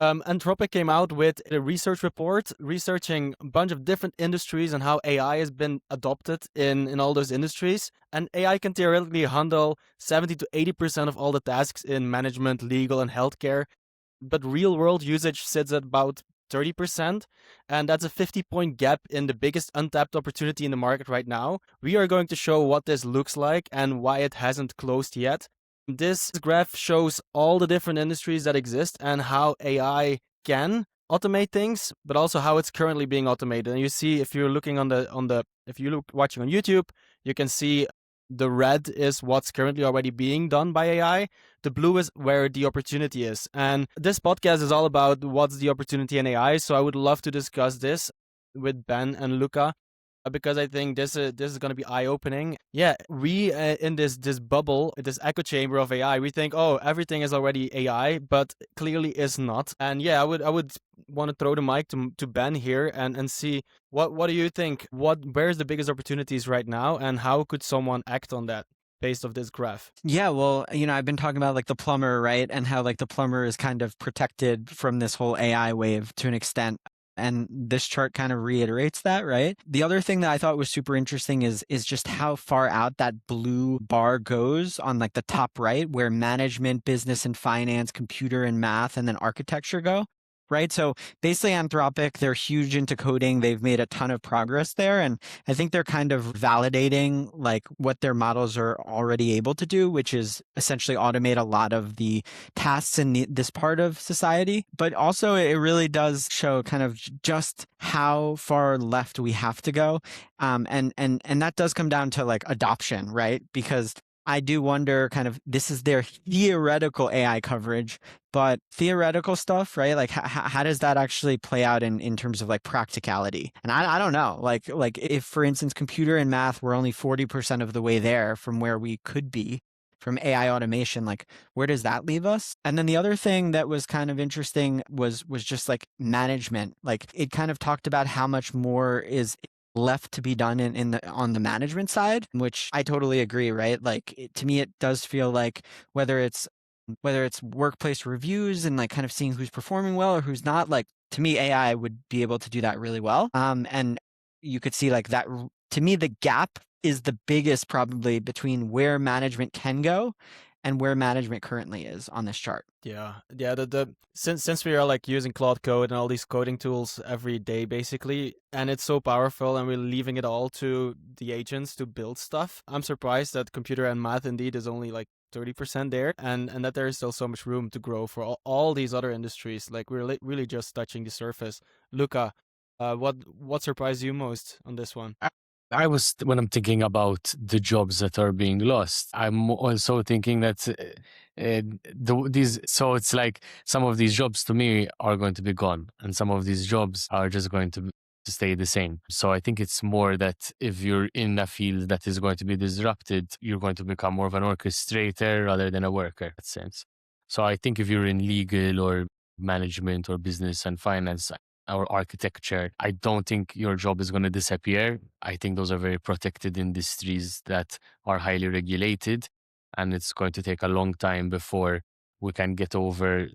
Anthropic came out with a research report researching a bunch of different industries and how AI has been adopted in all those industries. And AI can theoretically handle 70 to 80% of all the tasks in management, legal, and healthcare. But real world usage sits at about 30%. And that's a 50-point gap in the biggest untapped opportunity in the market right now. We are going to show what this looks like and why it hasn't closed yet. This graph shows all the different industries that exist and how AI can automate things, but also how it's currently being automated. And you see, if you're looking if you look watching on YouTube, you can see the red is what's currently already being done by AI. The blue is where the opportunity is. And this podcast is all about what's the opportunity in AI. So I would love to discuss this with Ben and Luca, because I think this is going to be eye opening. Yeah, we in this bubble, this echo chamber of AI, we think, oh, everything is already AI, but clearly is not. And yeah, I would want to throw the mic to Ben here and see what do you think? Where's the biggest opportunities right now, and how could someone act on that based off this graph? Yeah, well, I've been talking about like the plumber, right? And how like the plumber is kind of protected from this whole AI wave to an extent. And this chart kind of reiterates that, right? The other thing that I thought was super interesting is just how far out that blue bar goes on like the top right, where management, business and finance, computer and math, and then architecture go. Right. So basically Anthropic, they're huge into coding. They've made a ton of progress there. And I think they're kind of validating like what their models are already able to do, which is essentially automate a lot of the tasks in this part of society. But also it really does show kind of just how far left we have to go. And that does come down to like adoption, right? Because I do wonder kind of, this is their theoretical AI coverage, but theoretical stuff, right? Like how does that actually play out in terms of like practicality? And I don't know, like if for instance, computer and math were only 40% of the way there from where we could be from AI automation, like where does that leave us? And then the other thing that was kind of interesting was just like management. Like it kind of talked about how much more is left to be done on the management side, which I totally agree, right? Like to me, it does feel like whether it's workplace reviews and like kind of seeing who's performing well or who's not, like to me, AI would be able to do that really well. And you could see like that, to me, the gap is the biggest probably between where management can go and where management currently is on this chart. Yeah. Since we are like using Claude Code and all these coding tools every day basically, and it's so powerful, and we're leaving it all to the agents to build stuff, I'm surprised that computer and math indeed is only like 30% there, and that there is still so much room to grow for all these other industries. Like we're really just touching the surface. Luca, what surprised you most on this one? When I'm thinking about the jobs that are being lost, I'm also thinking that so it's like some of these jobs to me are going to be gone, and some of these jobs are just going to stay the same. So I think it's more that if you're in a field that is going to be disrupted, you're going to become more of an orchestrator rather than a worker in that sense. So I think if you're in legal or management or business and finance, or architecture, I don't think your job is going to disappear. I think those are very protected industries that are highly regulated, and it's going to take a long time before we can get over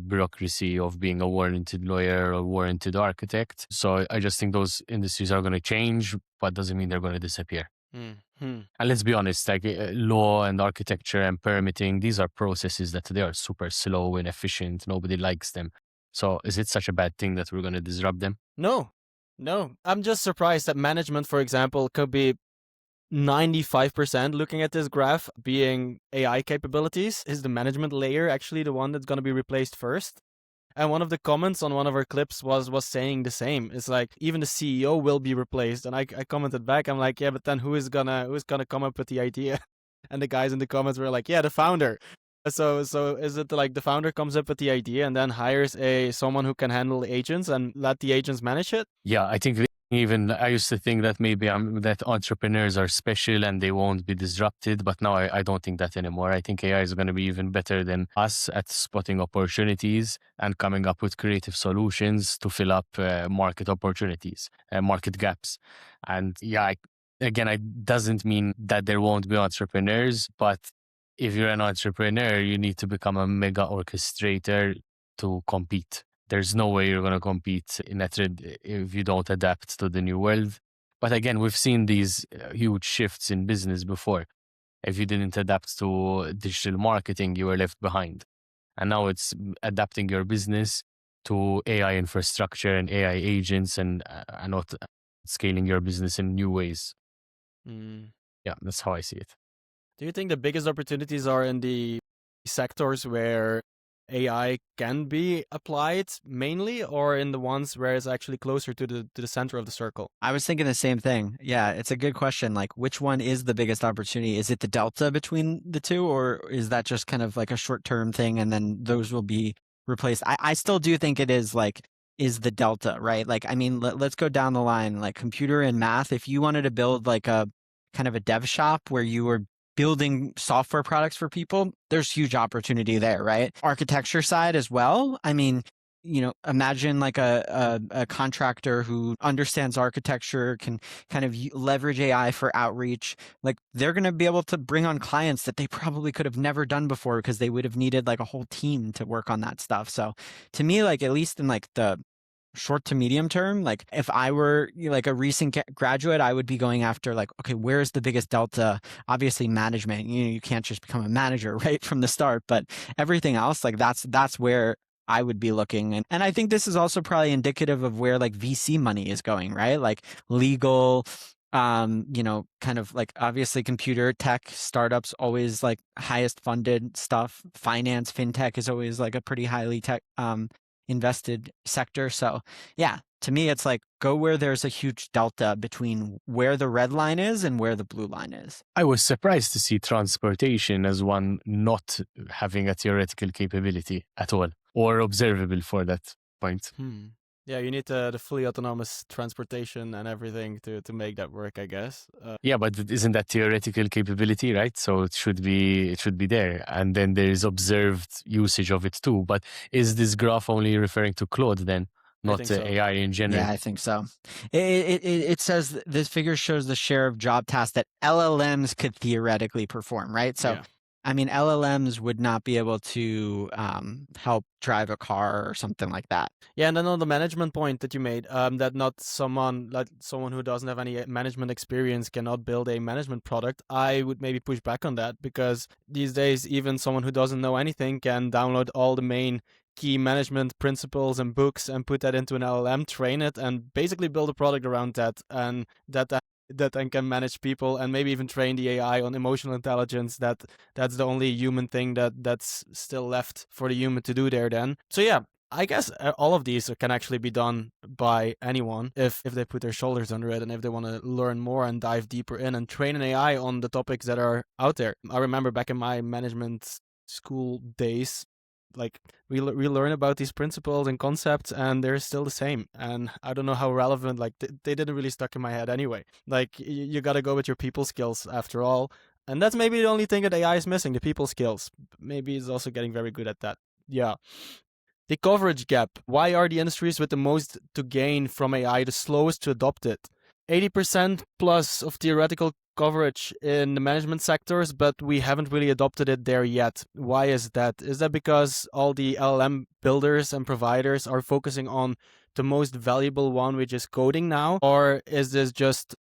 bureaucracy of being a warranted lawyer or warranted architect. So I just think those industries are going to change, but doesn't mean they're going to disappear. Mm-hmm. And let's be honest, like law and architecture and permitting, these are processes that they are super slow and efficient. Nobody likes them. So is it such a bad thing that we're going to disrupt them? No. I'm just surprised that management, for example, could be 95% looking at this graph being AI capabilities. Is the management layer actually the one that's going to be replaced first? And one of the comments on one of our clips was saying the same. It's like even the CEO will be replaced. And I commented back, I'm like, yeah, but then who's gonna come up with the idea? And the guys in the comments were like, yeah, the founder. So is it like the founder comes up with the idea and then hires someone who can handle the agents and let the agents manage it? Yeah, I think even I used to think that maybe that entrepreneurs are special and they won't be disrupted, but now I don't think that anymore. I think AI is going to be even better than us at spotting opportunities and coming up with creative solutions to fill up market opportunities, market gaps. And yeah, again, it doesn't mean that there won't be entrepreneurs, but if you're an entrepreneur, you need to become a mega orchestrator to compete. There's no way you're going to compete in that if you don't adapt to the new world. But again, we've seen these huge shifts in business before. If you didn't adapt to digital marketing, you were left behind. And now it's adapting your business to AI infrastructure and AI agents and not scaling your business in new ways. Yeah, that's how I see it. Do you think the biggest opportunities are in the sectors where AI can be applied mainly, or in the ones where it's actually closer to the center of the circle? I was thinking the same thing. Yeah, it's a good question. Like, which one is the biggest opportunity? Is it the delta between the two, or is that just kind of like a short-term thing and then those will be replaced? I still do think it is the delta, right? Like, I mean, let's go down the line, like computer and math. If you wanted to build like a kind of a dev shop where you were building software products for people, there's huge opportunity there, right? Architecture side as well. I mean, imagine like a contractor who understands architecture, can kind of leverage AI for outreach. Like, they're going to be able to bring on clients that they probably could have never done before because they would have needed like a whole team to work on that stuff. So to me, like, at least in like the short to medium term, like if I were like a recent graduate, I would be going after like, okay, where's the biggest delta? Obviously management, you can't just become a manager right from the start, but everything else, like that's where I would be looking. And I think this is also probably indicative of where like VC money is going, right? Like legal, kind of like obviously computer tech startups, always like highest funded stuff. Finance, fintech is always like a pretty highly tech, invested sector. So yeah, to me, it's like go where there's a huge delta between where the red line is and where the blue line is. I was surprised to see transportation as one not having a theoretical capability at all or observable for that point. Yeah, you need the fully autonomous transportation and everything to make that work, I guess. Yeah, but isn't that theoretical capability, right? So it should be there, and then there is observed usage of it too. But is this graph only referring to Claude then, not so. AI in general? Yeah, I think so. It says this figure shows the share of job tasks that LLMs could theoretically perform, right? So. Yeah. I mean, LLMs would not be able to help drive a car or something like that. Yeah, and then on the management point that you made, that not someone who doesn't have any management experience cannot build a management product, I would maybe push back on that, because these days even someone who doesn't know anything can download all the main key management principles and books and put that into an LLM, train it, and basically build a product around that, and that then can manage people and maybe even train the AI on emotional intelligence. That's the only human thing that's still left for the human to do there then. So yeah, I guess all of these can actually be done by anyone if they put their shoulders under it and if they want to learn more and dive deeper in and train an AI on the topics that are out there. I remember back in my management school days, like we learn about these principles and concepts and they're still the same, and I don't know how relevant, like they didn't really stuck in my head anyway. Like you got to go with your people skills after all, and that's maybe the only thing that AI is missing, the people skills. Maybe it's also getting very good at that. Yeah. The coverage gap. Why are the industries with the most to gain from AI the slowest to adopt it? 80% plus of theoretical coverage in the management sectors, but we haven't really adopted it there yet. Why is that? Is that because all the LLM builders and providers are focusing on the most valuable one, which is coding now? Or is this just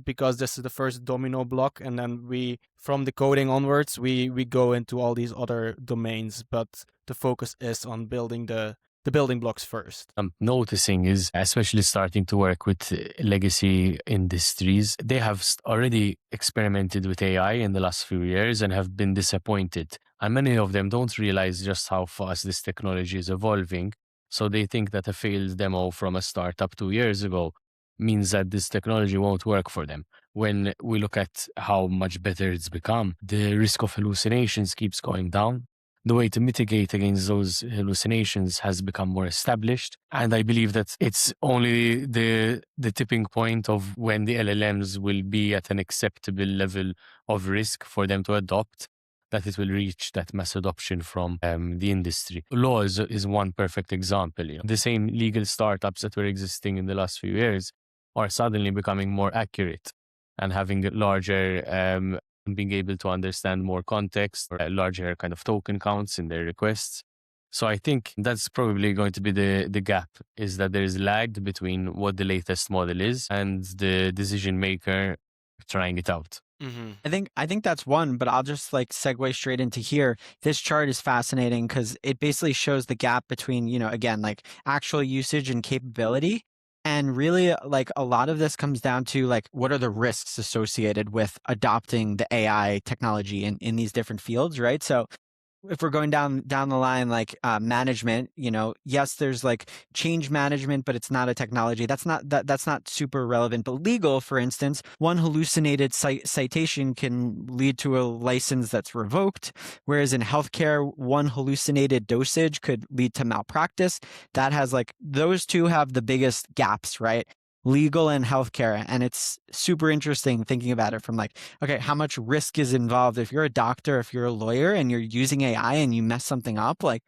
because this is the first domino block and then we, from the coding onwards, we go into all these other domains, but the focus is on building the building blocks first? I'm noticing is, especially starting to work with legacy industries, they have already experimented with AI in the last few years and have been disappointed. And many of them don't realize just how fast this technology is evolving. So they think that a failed demo from a startup 2 years ago means that this technology won't work for them. When we look at how much better it's become, the risk of hallucinations keeps going down. The way to mitigate against those hallucinations has become more established. And I believe that it's only the tipping point of when the LLMs will be at an acceptable level of risk for them to adopt, that it will reach that mass adoption from the industry. Law is one perfect example. The same legal startups that were existing in the last few years are suddenly becoming more accurate and having larger being able to understand more context or larger kind of token counts in their requests. So I think that's probably going to be the gap, is that there is lag between what the latest model is and the decision maker trying it out. Mm-hmm. I think that's one, but I'll just like segue straight into here. This chart is fascinating because it basically shows the gap between, you know, again, like actual usage and capability. And really, like a lot of this comes down to like, what are the risks associated with adopting the AI technology in these different fields, right? So if we're going down the line, like management, you know, yes, there's like change management, but it's not a technology. That's not super relevant. But legal, for instance, one hallucinated citation can lead to a license that's revoked, whereas in healthcare, one hallucinated dosage could lead to malpractice. That has like those two have the biggest gaps, right? Legal and healthcare. And it's super interesting thinking about it from like, okay, how much risk is involved? If you're a doctor, if you're a lawyer and you're using AI and you mess something up, like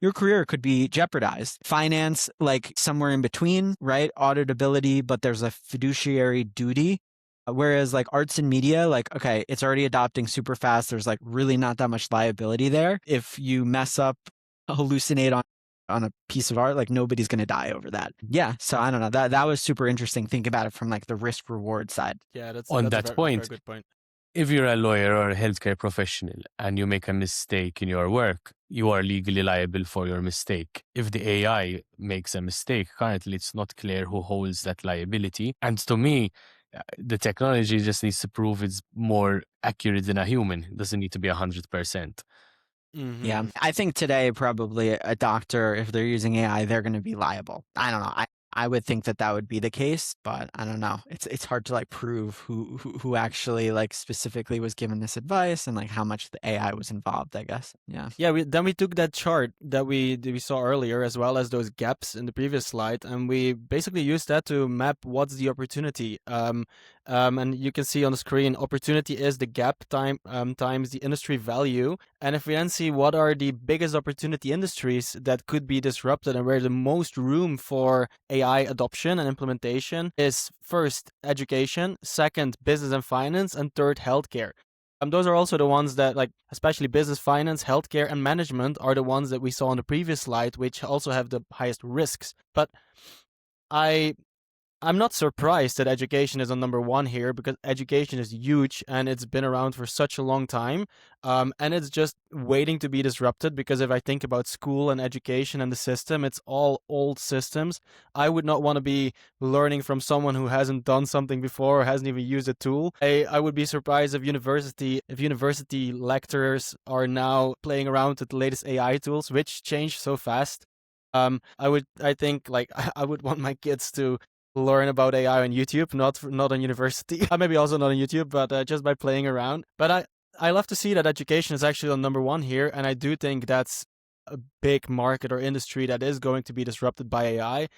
your career could be jeopardized. Finance, like somewhere in between, right? Auditability, but there's a fiduciary duty. Whereas like arts and media, like, okay, it's already adopting super fast. There's like really not that much liability there. If you mess up, hallucinate on a piece of art, like nobody's going to die over that. Yeah. So I don't know. That was super interesting. Think about it from like the risk reward side. Yeah, that's On a that very point, good point. if you're a lawyer or a healthcare professional and you make a mistake in your work, you are legally liable for your mistake. If the AI makes a mistake, currently it's not clear who holds that liability. And to me, the technology just needs to prove it's more accurate than a human. It doesn't need to be 100%. Yeah, Mm-hmm. I think today probably a doctor, if they're using AI, they're going to be liable. I don't know. I would think that would be the case, but I don't know. It's hard to like prove who actually like specifically was given this advice and like how much the AI was involved, I guess. Yeah. Yeah, then we took that chart that we saw earlier, as well as those gaps in the previous slide, and we basically used that to map what's the opportunity. And you can see on the screen, opportunity is the gap times the industry value. And if we then see what are the biggest opportunity industries that could be disrupted and where the most room for AI adoption and implementation is, first, education, second, business and finance, and third, healthcare. Those are also the ones that, like, especially business, finance, healthcare, and management are the ones that we saw on the previous slide, which also have the highest risks. But I'm not surprised that education is on number one here, because education is huge and it's been around for such a long time. And it's just waiting to be disrupted, because if I think about school and education and the system, it's all old systems. I would not want to be learning from someone who hasn't done something before or hasn't even used a tool. I would be surprised if university lecturers are now playing around with the latest AI tools, which change so fast. I think like I would want my kids to learn about AI on YouTube, not on university. Maybe also not on YouTube, but just by playing around. But I love to see that education is actually on number one here, and I do think that's a big market or industry that is going to be disrupted by AI.